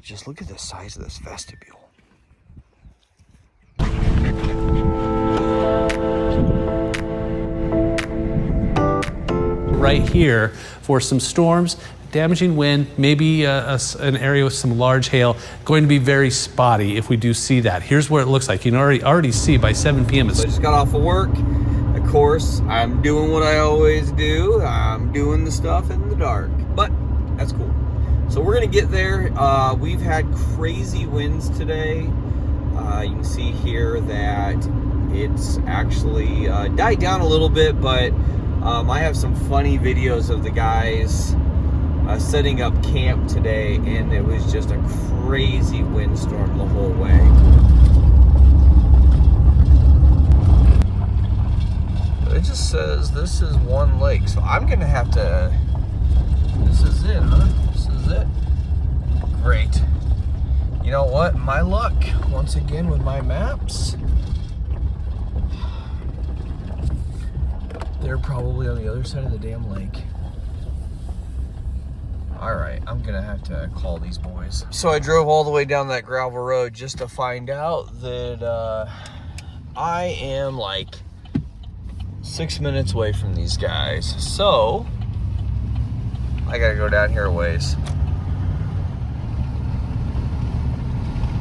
just look at the size of this vestibule. Right here for some storms, damaging wind, maybe an area with some large hail, going to be very spotty if we do see that. Here's what it looks like. You can already see by 7 p.m. So I just got off of work. Of course, I'm doing what I always do. I'm doing the stuff in the dark, but that's cool. So we're gonna get there. We've had crazy winds today. You can see here that it's actually died down a little bit, but I have some funny videos of the guys setting up camp today, and it was just a crazy windstorm the whole way. It just says this is one lake, so I'm gonna have to, this is it, huh? This is it? Great. You know what? My luck, once again with my maps, they're probably on the other side of the damn lake. All right, I'm gonna have to call these boys. So I drove all the way down that gravel road just to find out that I am like 6 minutes away from these guys. So I gotta go down here a ways.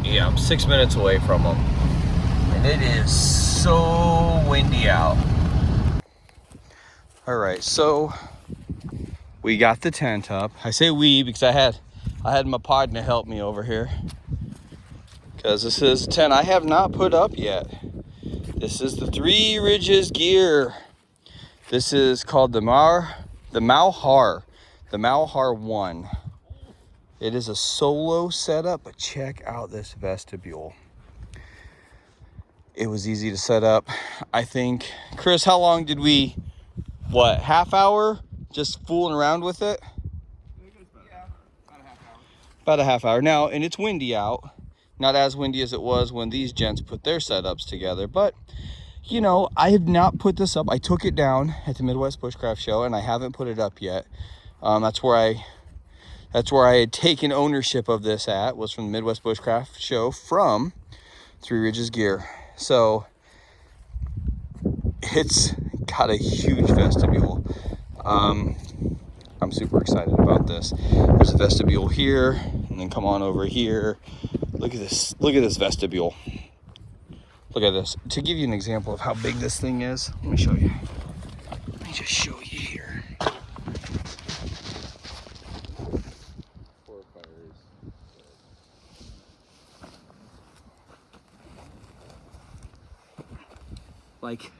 Yeah, I'm 6 minutes away from them. And it is so windy out. All right, so we got the tent up. I say we because I had my partner help me over here. Because this is a tent I have not put up yet. This is the Three Ridges Gear. This is called the Mau-Har 1. It is a solo setup, but check out this vestibule. It was easy to set up. I think, Chris, how long did we, what, half hour just fooling around with it? Yeah, about a half hour. About a half hour. Now, and it's windy out. Not as windy as it was when these gents put their setups together, but you know, I have not put this up. I took it down at the Midwest Bushcraft Show, and I haven't put it up yet. That's where I had taken ownership of this was from the Midwest Bushcraft Show from Three Ridges Gear. So it's got a huge vestibule. I'm super excited about this. There's a vestibule here, and then come on over here. Look at this. Look at this vestibule. Look at this. To give you an example of how big this thing is, let me show you. Let me just show you here. Like,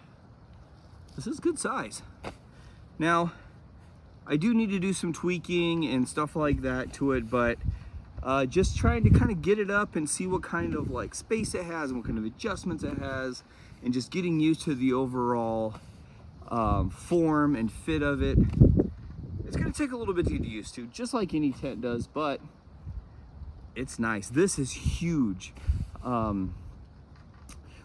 this is good size. Now, I do need to do some tweaking and stuff like that to it, but just trying to kind of get it up and see what kind of like space it has and what kind of adjustments it has, and just getting used to the overall form and fit of it. It's gonna take a little bit to get used to, just like any tent does, but it's nice. This is huge.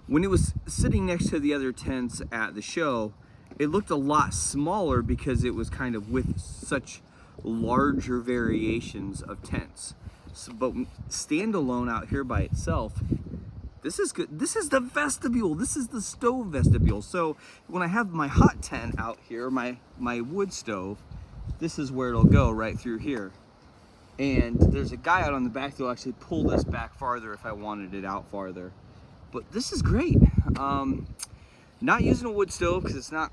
When it was sitting next to the other tents at the show, it looked a lot smaller because it was kind of with such larger variations of tents. So, but standalone out here by itself, this is good. This is the vestibule. This is the stove vestibule. So when I have my hot tent out here, my wood stove, this is where it'll go, right through here. And there's a guy out on the back that'll actually pull this back farther if I wanted it out farther. But this is great. Not using a wood stove because it's not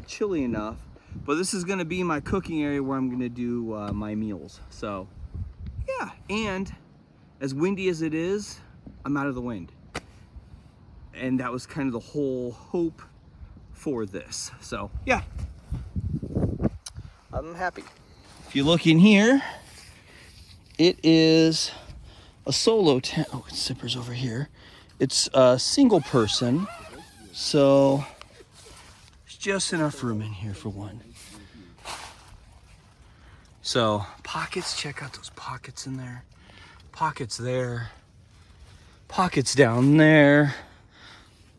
chilly enough, but this is gonna be my cooking area where I'm gonna do my meals. So yeah, and as windy as it is, I'm out of the wind. And that was kind of the whole hope for this. So yeah, I'm happy. If you look in here, it is a solo tent. Oh, it's zippers over here. It's a single person, so there's just enough room in here for one. So pockets, check out those pockets in there. Pockets there. Pockets down there.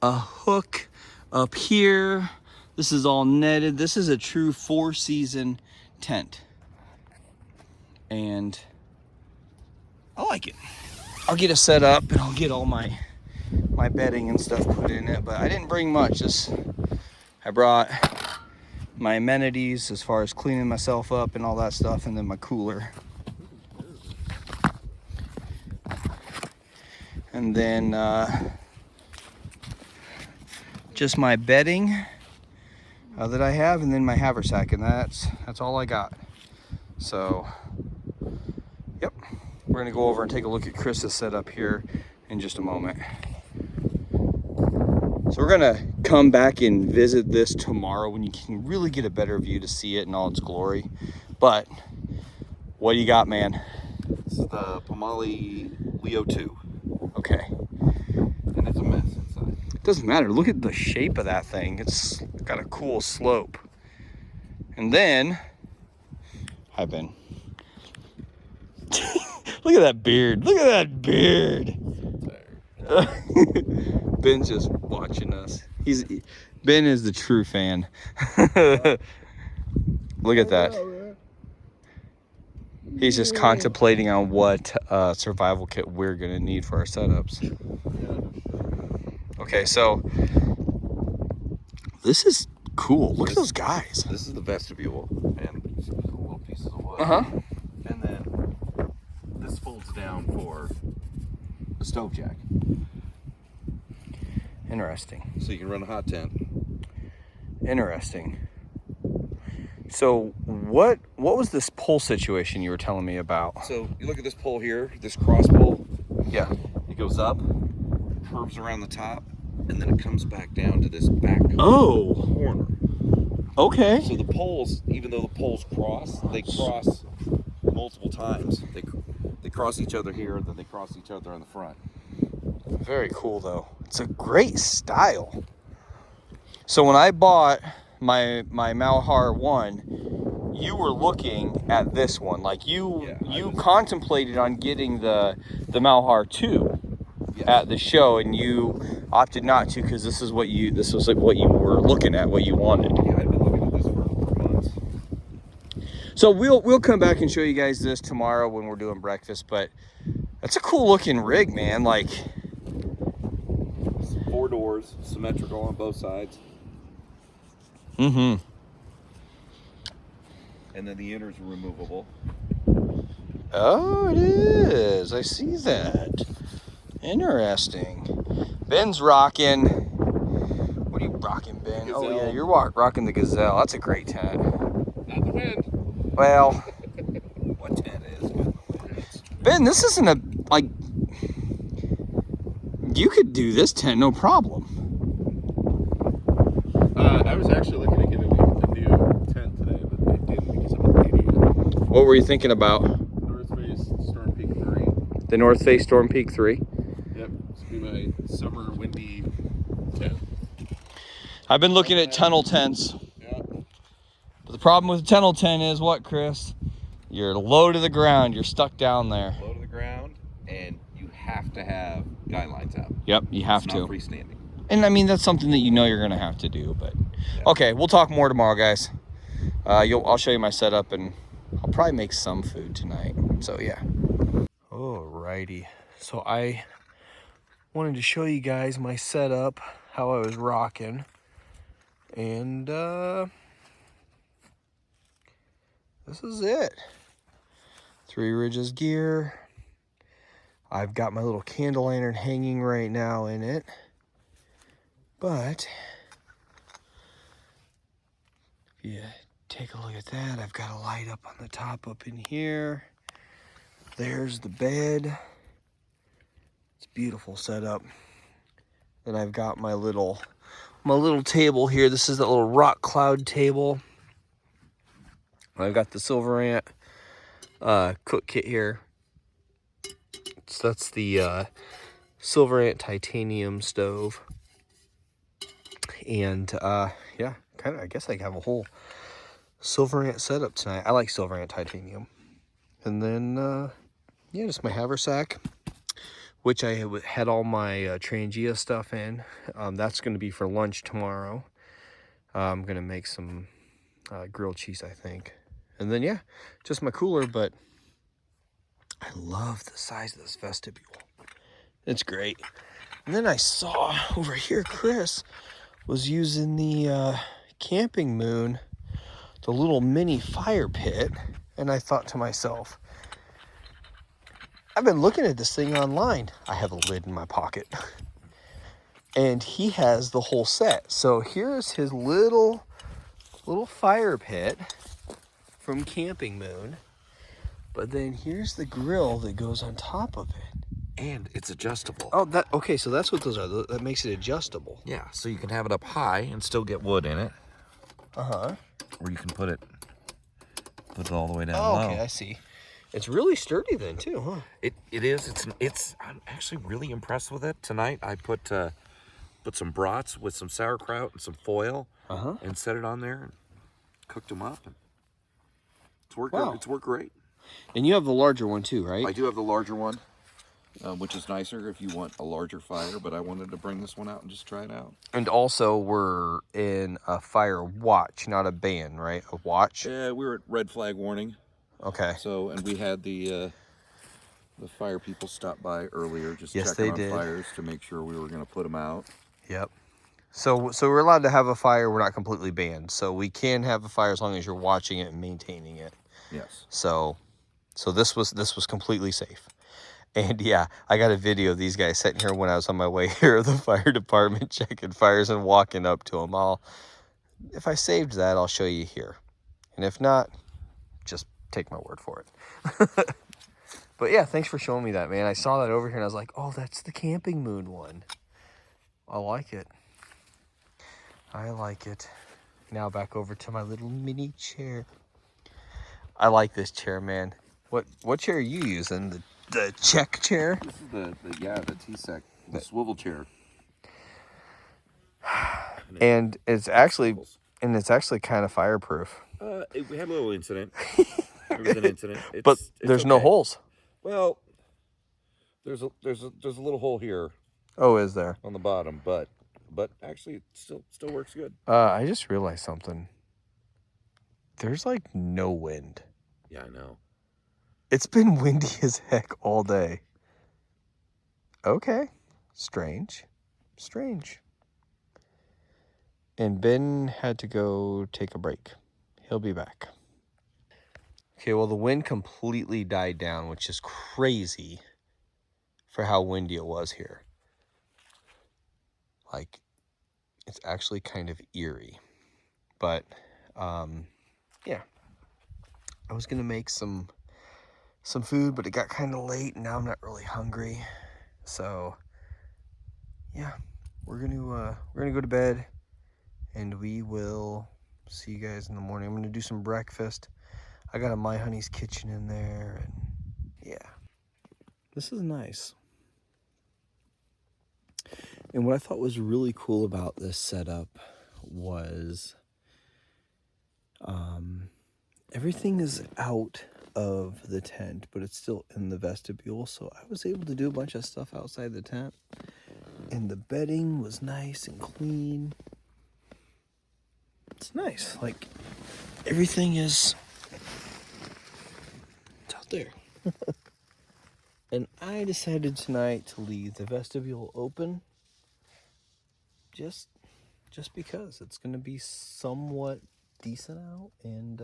A hook up here. This is all netted. This is a true 4-season tent. And I like it. I'll get it set up and I'll get all my bedding and stuff put in it, but I didn't bring much. I brought my amenities as far as cleaning myself up and all that stuff, and then my cooler. And then just my bedding that I have, and then my haversack, and that's all I got. So, yep, we're gonna go over and take a look at Chris's setup here in just a moment. So we're gonna come back and visit this tomorrow when you can really get a better view to see it in all its glory. But what do you got, man? This is the Pomoly Leo 2. Okay. And it's a mess inside. It doesn't matter. Look at the shape of that thing. It's got a cool slope. And then, hi, Ben. Look at that beard. Look at that beard. Ben's just watching us. Ben is the true fan. Look at that. He's just contemplating on what survival kit we're gonna need for our setups. Okay, so this is cool. Look at those guys. This is the vestibule and these little pieces of wood. And then this folds down for a stove jack. Interesting. So you can run a hot tent. Interesting. So what was this pole situation you were telling me about? So you look at this pole here, this cross pole. Yeah. It goes up, curves around the top, and then it comes back down to this back corner. Okay. So the poles, even though the poles cross, they cross multiple times. They cross each other here, then they cross each other on the front. Very cool though. It's a great style. So when I bought my Mau-Har 1, you were looking at this one. Like you contemplated on getting the Mau-Har 2 at the show, and you opted not to because this was what you were looking at, what you wanted. Yeah, I've been looking at this for months. So we'll come back and show you guys this tomorrow when we're doing breakfast, but that's a cool looking rig, man. Like, 4 doors, symmetrical on both sides. mm-hmm. And then the inners are removable. Oh, it is. I see that. Interesting. Ben's rocking. What are you rocking, Ben? Gazelle. Oh yeah, you're rocking the Gazelle. That's a great tent. Not the wind. Well, What tent is? Ben, this isn't a like. You could do this tent, no problem. I was actually looking at getting a new tent today, but I didn't because I'm an idiot. What were you thinking about? North Face Storm Peak 3. The North Face Storm Peak 3. Yep, this will be my summer windy tent. I've been looking at tunnel tents. Yeah. But the problem with a tunnel tent is what, Chris? You're low to the ground. You're stuck down there. Low to the ground, and you have to have guidelines out. Yep, you have It's to. not freestanding. And I mean, that's something that you know you're going to have to do. But okay, we'll talk more tomorrow, guys. I'll show you my setup, and I'll probably make some food tonight. So yeah. Alrighty. So I wanted to show you guys my setup, how I was rocking, and this is it. Three Ridges Gear. I've got my little candle lantern hanging right now in it. But if you take a look at that, I've got a light up on the top up in here. There's the bed. It's a beautiful setup. Then I've got my little table here. This is that little rock cloud table. I've got the Silver Ant cook kit here. So that's the Silver Ant titanium stove. And yeah, kind of, I guess I have a whole Silver Ant setup tonight. I like Silver Ant titanium. And then yeah, just my haversack, which I had all my Trangia stuff in. That's going to be for lunch tomorrow. I'm going to make some grilled cheese, I think. And then yeah, just my cooler. But I love the size of this vestibule. It's great. And then I saw over here, Chris was using the camping moon, the little mini fire pit. And I thought to myself, I've been looking at this thing online. I have a lid in my pocket. And he has the whole set. So here's his little fire pit from Camping Moon. But then here's the grill that goes on top of it. And it's adjustable. Oh, okay, so that's what those are. That makes it adjustable. Yeah, so you can have it up high and still get wood in it. Uh-huh. Or you can put it all the way down low. Okay, I see. It's really sturdy then too, huh? It is. I'm actually really impressed with it. Tonight I put some brats with some sauerkraut and some foil and set it on there and cooked them up. And it's worked. Wow. It's worked great. And you have the larger one too, right? I do have the larger one, which is nicer if you want a larger fire. But I wanted to bring this one out and just try it out. And also, we're in a fire watch, not a ban, right? A watch. Yeah, we were at red flag warning. Okay. So, and we had the fire people stop by earlier, just Yes, checking they on did. fires to make sure we were going to put them out. Yep. So we're allowed to have a fire. We're not completely banned. So we can have a fire as long as you're watching it and maintaining it. Yes. So this was completely safe. And yeah, I got a video of these guys sitting here when I was on my way here of the fire department checking fires and walking up to them. If I saved that, I'll show you here. And if not, just take my word for it. But yeah, thanks for showing me that, man. I saw that over here and I was like, oh, that's the Camping Moon one. I like it. I like it. Now back over to my little mini chair. I like this chair, man. What chair are you using? The check chair? This is the T-Sec, the swivel chair. And it's actually kind of fireproof. We had a little incident. There was an incident. But It's there's no okay. holes. Well, there's a little hole here Oh, is there? on the bottom, but actually it still works good. I just realized something. There's like no wind. Yeah, I know. It's been windy as heck all day. Okay. Strange. And Ben had to go take a break. He'll be back. Okay, well, the wind completely died down, which is crazy for how windy it was here. Like, it's actually kind of eerie. But, yeah. I was going to make some food, but it got kind of late, and now I'm not really hungry. So, yeah, we're gonna go to bed, and we will see you guys in the morning. I'm gonna do some breakfast. I got a My Honey's kitchen in there, and yeah, this is nice. And what I thought was really cool about this setup was everything is out of the tent, but it's still in the vestibule, so I was able to do a bunch of stuff outside the tent, and the bedding was nice and clean. It's nice, like everything is, it's out there. And I decided tonight to leave the vestibule open just because it's gonna be somewhat decent out. And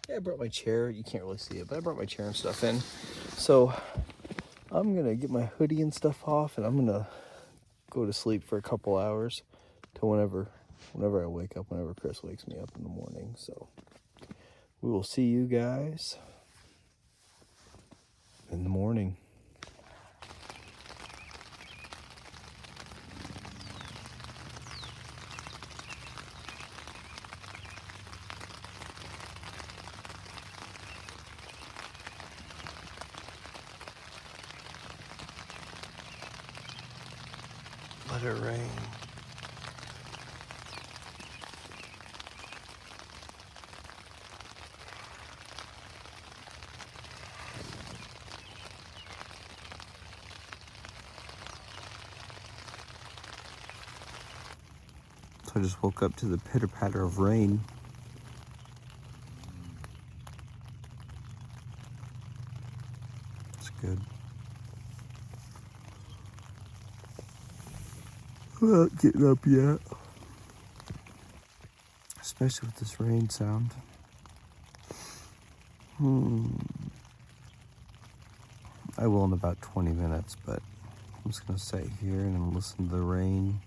yeah, I brought my chair. You can't really see it, but I brought my chair and stuff in. So I'm gonna get my hoodie and stuff off, and I'm gonna go to sleep for a couple hours till whenever I wake up, whenever Chris wakes me up in the morning. So we will see you guys in the morning. Let it rain. So I just woke up to the pitter-patter of rain. good. I'm not getting up yet. Especially with this rain sound. I will in about 20 minutes, but I'm just gonna sit here and listen to the rain.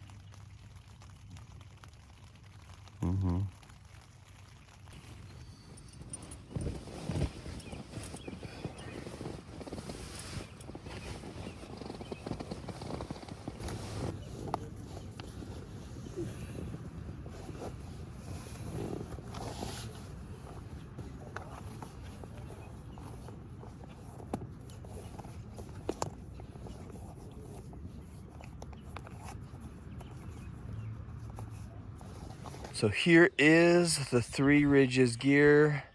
So here is the Three Ridges Gear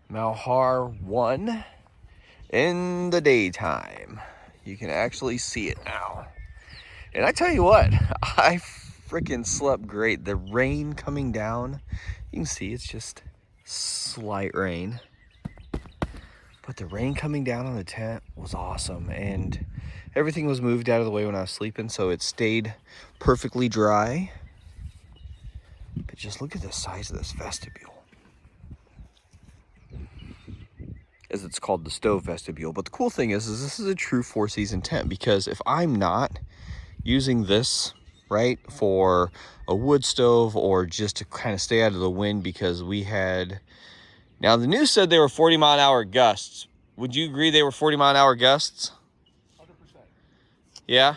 Mau-Har 1 in the daytime. You can actually see it now. And I tell you what, I freaking slept great. The rain coming down, you can see it's just slight rain. But the rain coming down on the tent was awesome. And everything was moved out of the way when I was sleeping, so it stayed perfectly dry. But just look at the size of this vestibule. As it's called the stove vestibule. But the cool thing is this is a true 4-season tent, because if I'm not using this, right, for a wood stove or just to kind of stay out of the wind, because we had, now the news said they were 40-mile-an-hour gusts. Would you agree they were 40-mile-an-hour gusts? 100%. Yeah?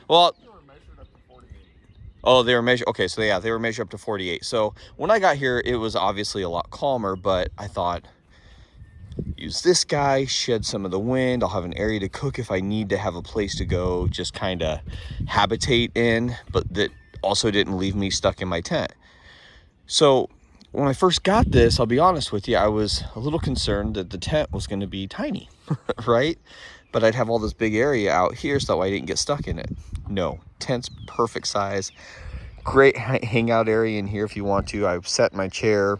Well, They were measured up to 48. oh, they were measured. Okay, so yeah, they were measured up to 48. So when I got here, it was obviously a lot calmer, but I thought, use this guy, shed some of the wind. I'll have an area to cook if I need to have a place to go, just kind of habitate in, but that also didn't leave me stuck in my tent. So when I first got this, I'll be honest with you, I was a little concerned that the tent was going to be tiny, right? But I'd have all this big area out here so I didn't get stuck in it. No, tent's perfect size. Great hangout area in here if you want to. I've set my chair,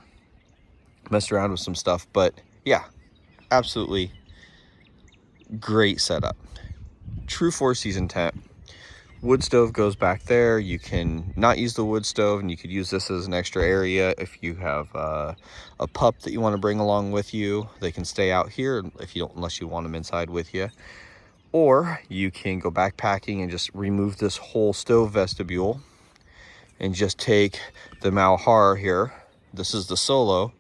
messed around with some stuff, but yeah, absolutely great setup. True 4-season tent. Wood stove goes back there. You can not use the wood stove, and you could use this as an extra area if you have a pup that you want to bring along with you. They can stay out here if you don't, unless you want them inside with you. Or you can go backpacking and just remove this whole stove vestibule and just take the Mau-Har here. This is the Solo.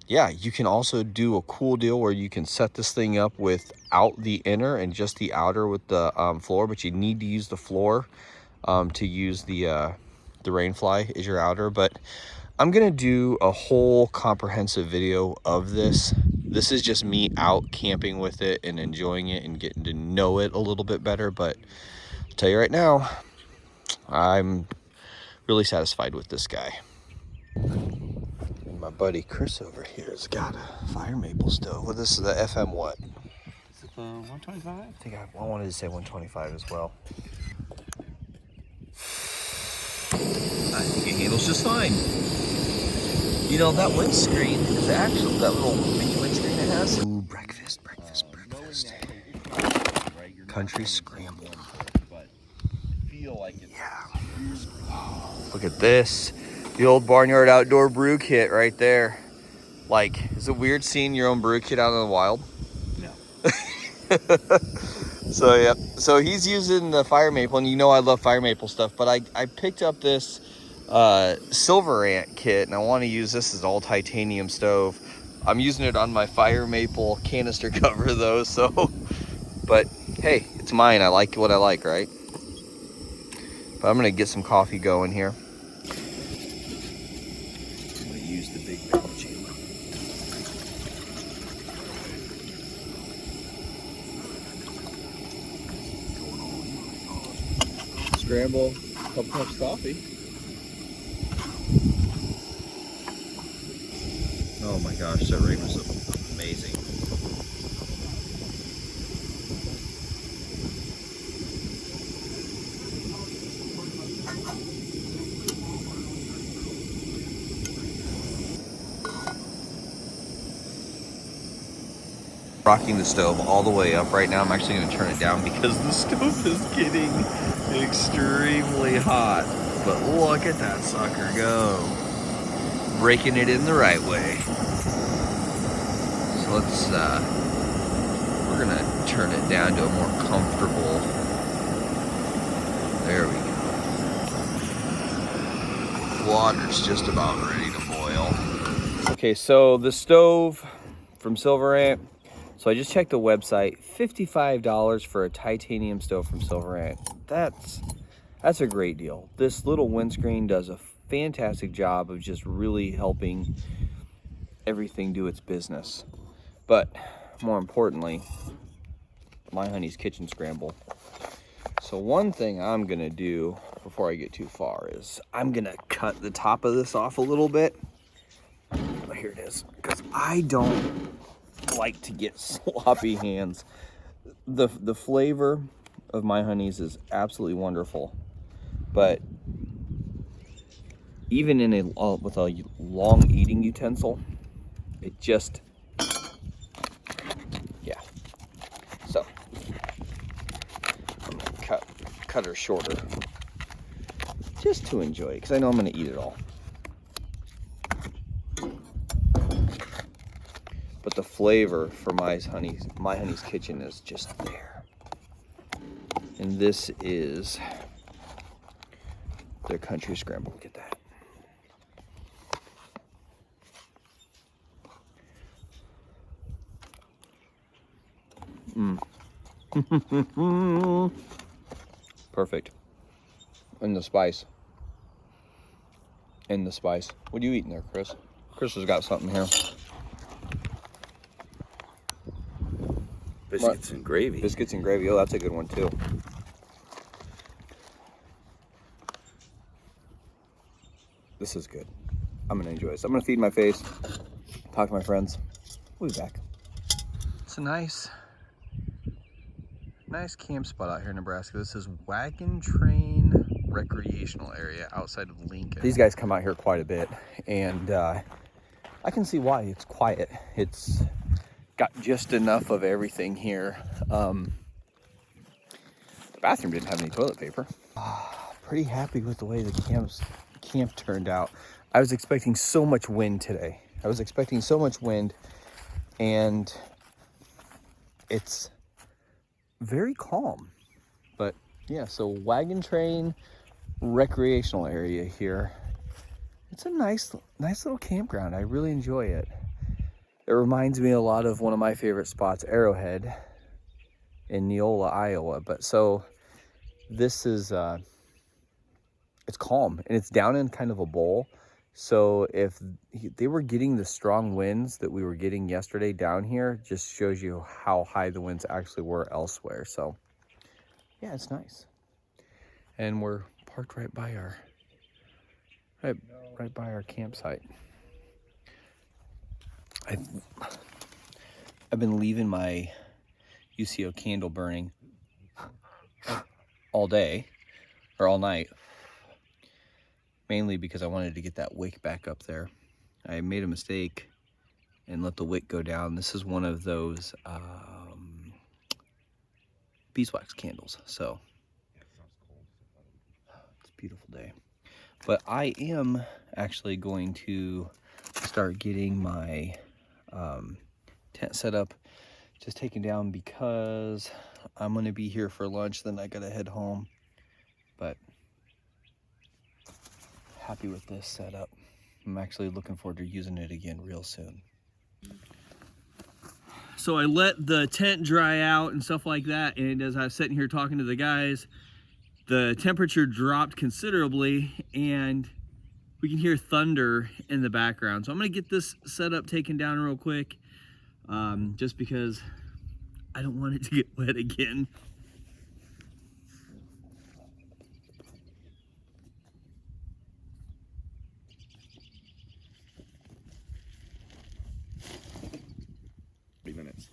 Yeah, you can also do a cool deal where you can set this thing up without the inner and just the outer with the floor, but you need to use the floor to use the rainfly as your outer. But I'm gonna do a whole comprehensive video of this. This is just me out camping with it and enjoying it and getting to know it a little bit better. But I'll tell you right now, I'm really satisfied with this guy. My buddy Chris over here has got a fire maple stove. Well, this is the FM what? Is it the 125? I think I wanted to say 125 as well. I think it handles just fine. You know, that windscreen is actually, that little mini windscreen it has. Ooh, breakfast. Country scramble. Yeah. Look at this. The old Barnyard Outdoor brew kit right there. Like, is it weird seeing your own brew kit out in the wild? No. So, yeah. So he's using the fire maple, and you know I love fire maple stuff, but I picked up this Silver Ant kit, and I want to use this as an all titanium stove. I'm using it on my fire maple canister cover though, so, but hey, it's mine. I like what I like, right? But I'm gonna get some coffee going here. I'm gonna use the big barrel chamber. Scramble, couple cups of coffee. Oh my gosh, that rain was amazing. rocking the stove all the way up right now. I'm actually going to turn it down because the stove is getting extremely hot. But look at that sucker go. Breaking it in the right way. So let's, we're going to turn it down to a more comfortable. There we go. Water's just about ready to boil. Okay, so the stove from Silver Ant. So I just checked the website, $55 for a titanium stove from Silver Ant. That's a great deal. This little windscreen does a fantastic job of just really helping everything do its business. But more importantly, my Hunny's kitchen scramble. So one thing I'm gonna do before I get too far is I'm gonna cut the top of this off a little bit. Oh, here it is, because I don't like to get sloppy hands. The flavor of my Hunny's is absolutely wonderful, but even in with a long eating utensil, it just, yeah. So I'm gonna cut her shorter just to enjoy it, because I know I'm gonna eat it all. But the flavor for my Hunny's kitchen is just there. And this is their country scramble. Look at that. Perfect. And the spice. And the spice. What are you eating there, Chris? Chris has got something here. Biscuits and gravy. Biscuits and gravy. Oh, that's a good one too. This is good. I'm gonna enjoy this. I'm gonna feed my face, talk to my friends. We'll be back. It's a nice camp spot out here in Nebraska. This is Wagon Train Recreational Area outside of Lincoln. These guys come out here quite a bit, and I can see why. It's quiet. It's got just enough of everything here. The bathroom didn't have any toilet paper. Pretty happy with the way the camp turned out. I was expecting so much wind today. And it's very calm. But yeah, so Wagon Train Recreational Area here. It's a nice little campground. I really enjoy it. It reminds me a lot of one of my favorite spots, Arrowhead in Neola, Iowa. But so this is, it's calm and it's down in kind of a bowl. So if they were getting the strong winds that we were getting yesterday down here, just shows you how high the winds actually were elsewhere. So yeah, it's nice. And we're parked right by our campsite. I've been leaving my UCO candle burning all day, or all night, mainly because I wanted to get that wick back up there. I made a mistake and let the wick go down. This is one of those beeswax candles, so it's a beautiful day. But I am actually going to start getting my tent set up, just taken down, because I'm going to be here for lunch, then I got to head home. But happy with this setup. I'm actually looking forward to using it again real soon. So I let the tent dry out and stuff like that, and as I was sitting here talking to the guys, the temperature dropped considerably and we can hear thunder in the background. So I'm gonna get this setup taken down real quick, just because I don't want it to get wet again. Minutes.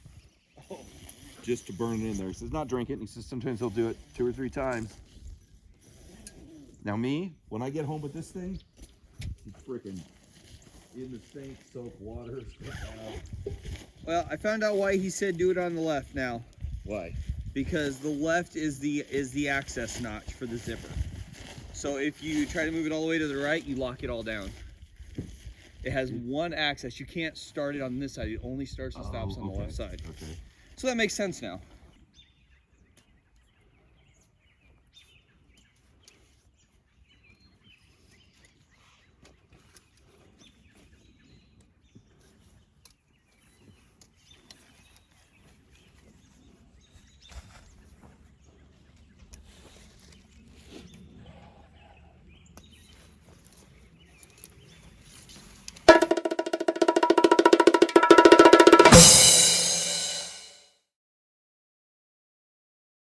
Just to burn it in there. He says not drink it, and he says sometimes he'll do it 2 or 3 times. Now me, when I get home with this thing, it's freaking in the sink, soap water. Well, I found out why he said do it on the left now. Why? Because the left is the access notch for the zipper. So if you try to move it all the way to the right, you lock it all down. It has one access. You can't start it on this side. It only starts and stops on the left side. Okay. So that makes sense now.